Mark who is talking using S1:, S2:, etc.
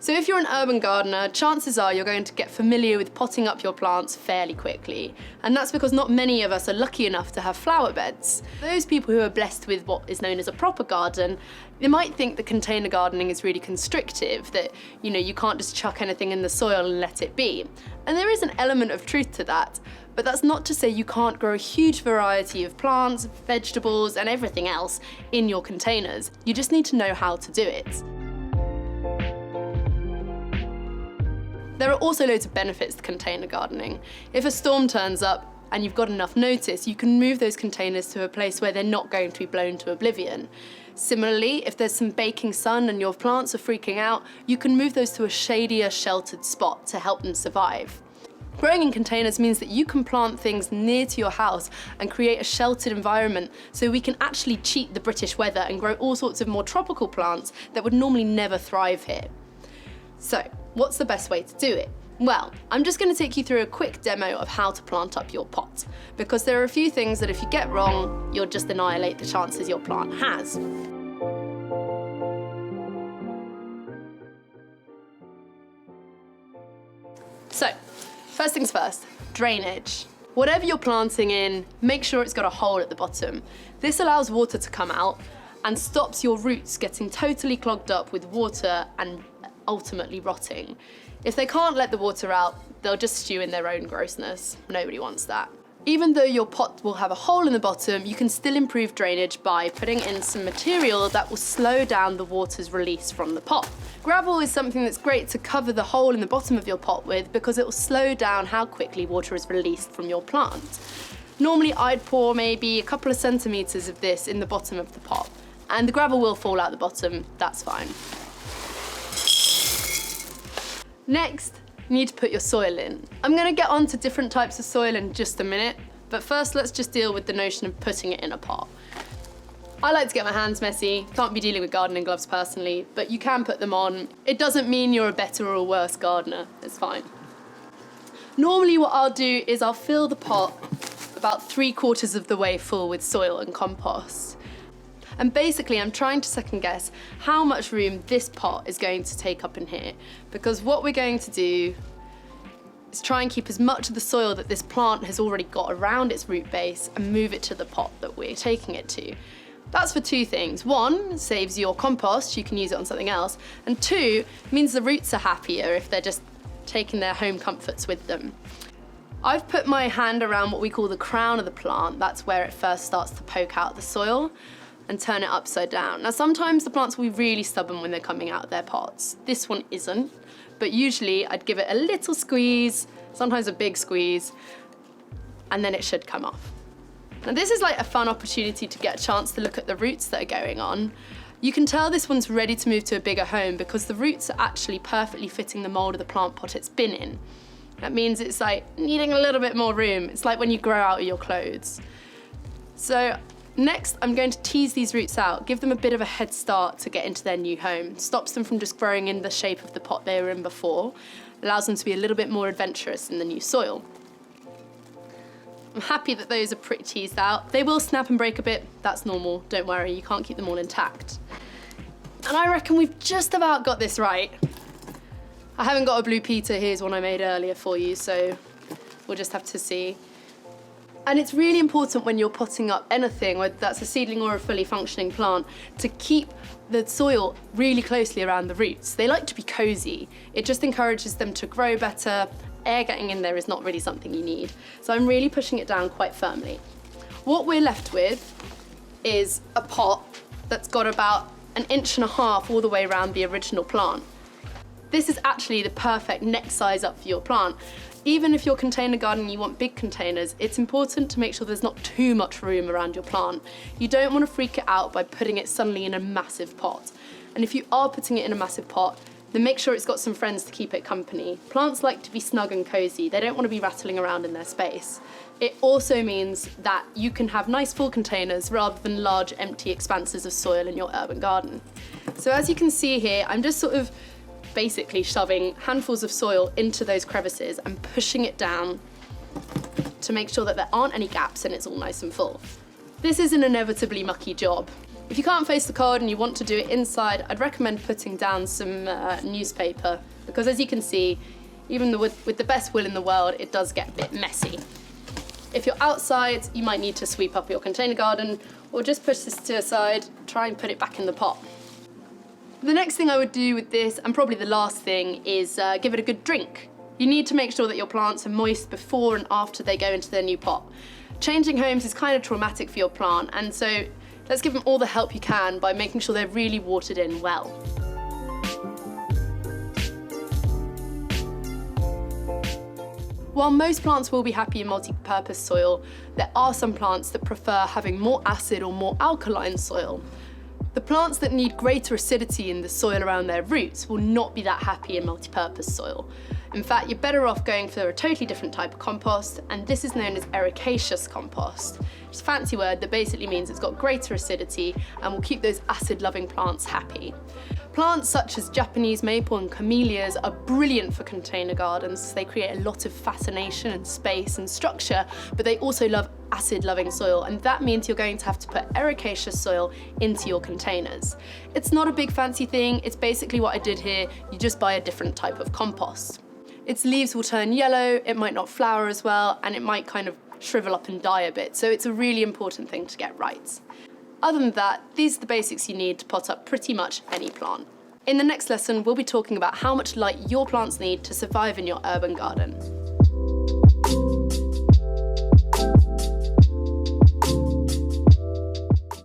S1: So if you're an urban gardener, chances are you're going to get familiar with potting up your plants fairly quickly. And that's because not many of us are lucky enough to have flower beds. Those people who are blessed with what is known as a proper garden, they might think that container gardening is really constrictive, that you can't just chuck anything in the soil and let it be. And there is an element of truth to that, but that's not to say you can't grow a huge variety of plants, vegetables, and everything else in your containers. You just need to know how to do it. There are also loads of benefits to container gardening. If a storm turns up and you've got enough notice, you can move those containers to a place where they're not going to be blown to oblivion. Similarly, if there's some baking sun and your plants are freaking out, you can move those to a shadier, sheltered spot to help them survive. Growing in containers means that you can plant things near to your house and create a sheltered environment, so we can actually cheat the British weather and grow all sorts of more tropical plants that would normally never thrive here. So, what's the best way to do it? Well, I'm just going to take you through a quick demo of how to plant up your pot, because there are a few things that if you get wrong, you'll just annihilate the chances your plant has. So, first things first, drainage. Whatever you're planting in, make sure it's got a hole at the bottom. This allows water to come out and stops your roots getting totally clogged up with water and ultimately rotting. If they can't let the water out, they'll just stew in their own grossness. Nobody wants that. Even though your pot will have a hole in the bottom, you can still improve drainage by putting in some material that will slow down the water's release from the pot. Gravel is something that's great to cover the hole in the bottom of your pot with, because it will slow down how quickly water is released from your plant. Normally I'd pour maybe a couple of centimetres of this in the bottom of the pot, and the gravel will fall out the bottom, that's fine. Next, you need to put your soil in. I'm going to get on to different types of soil in just a minute, but first let's just deal with the notion of putting it in a pot. I like to get my hands messy, can't be dealing with gardening gloves personally, but you can put them on. It doesn't mean you're a better or a worse gardener, it's fine. Normally what I'll do is I'll fill the pot about 3/4 of the way full with soil and compost. And basically I'm trying to second guess how much room this pot is going to take up in here, because what we're going to do is try and keep as much of the soil that this plant has already got around its root base and move it to the pot that we're taking it to. That's for two things. One, saves your compost, you can use it on something else, and two, means the roots are happier if they're just taking their home comforts with them. I've put my hand around what we call the crown of the plant, that's where it first starts to poke out the soil, and turn it upside down. Now sometimes the plants will be really stubborn when they're coming out of their pots. This one isn't, but usually I'd give it a little squeeze, sometimes a big squeeze, and then it should come off. Now this is like a fun opportunity to get a chance to look at the roots that are going on. You can tell this one's ready to move to a bigger home because the roots are actually perfectly fitting the mold of the plant pot it's been in. That means it's like needing a little bit more room. It's like when you grow out of your clothes. So next, I'm going to tease these roots out, give them a bit of a head start to get into their new home. Stops them from just growing in the shape of the pot they were in before, allows them to be a little bit more adventurous in the new soil. I'm happy that those are pretty teased out. They will snap and break a bit, that's normal, don't worry, you can't keep them all intact. And I reckon we've just about got this right. I haven't got a Blue Peter, here's one I made earlier for you, so we'll just have to see. And it's really important when you're potting up anything, whether that's a seedling or a fully functioning plant, to keep the soil really closely around the roots. They like to be cozy. It just encourages them to grow better. Air getting in there is not really something you need. So I'm really pushing it down quite firmly. What we're left with is a pot that's got about 1.5 inches all the way around the original plant. This is actually the perfect next size up for your plant. Even if you're container gardening, you want big containers, it's important to make sure there's not too much room around your plant. You don't want to freak it out by putting it suddenly in a massive pot. And if you are putting it in a massive pot, then make sure it's got some friends to keep it company. Plants like to be snug and cozy. They don't want to be rattling around in their space. It also means that you can have nice full containers rather than large empty expanses of soil in your urban garden. So as you can see here, I'm just sort of basically shoving handfuls of soil into those crevices and pushing it down to make sure that there aren't any gaps and it's all nice and full. This is an inevitably mucky job. If you can't face the cold and you want to do it inside, I'd recommend putting down some newspaper, because as you can see, even with the best will in the world, it does get a bit messy. If you're outside, you might need to sweep up your container garden, or just push this to the side, try and put it back in the pot. The next thing I would do with this, and probably the last thing, is give it a good drink. You need to make sure that your plants are moist before and after they go into their new pot. Changing homes is kind of traumatic for your plant, and so let's give them all the help you can by making sure they're really watered in well. While most plants will be happy in multi-purpose soil, there are some plants that prefer having more acid or more alkaline soil. The plants that need greater acidity in the soil around their roots will not be that happy in multi-purpose soil. In fact, you're better off going for a totally different type of compost, and this is known as ericaceous compost. It's a fancy word that basically means it's got greater acidity and will keep those acid-loving plants happy. Plants such as Japanese maple and camellias are brilliant for container gardens. They create a lot of fascination and space and structure, but they also love acid-loving soil, and that means you're going to have to put ericaceous soil into your containers. It's not a big fancy thing, it's basically what I did here. You just buy a different type of compost. Its leaves will turn yellow, it might not flower as well, and it might kind of shrivel up and die a bit, so it's a really important thing to get right. Other than that, these are the basics you need to pot up pretty much any plant. In the next lesson, we'll be talking about how much light your plants need to survive in your urban garden.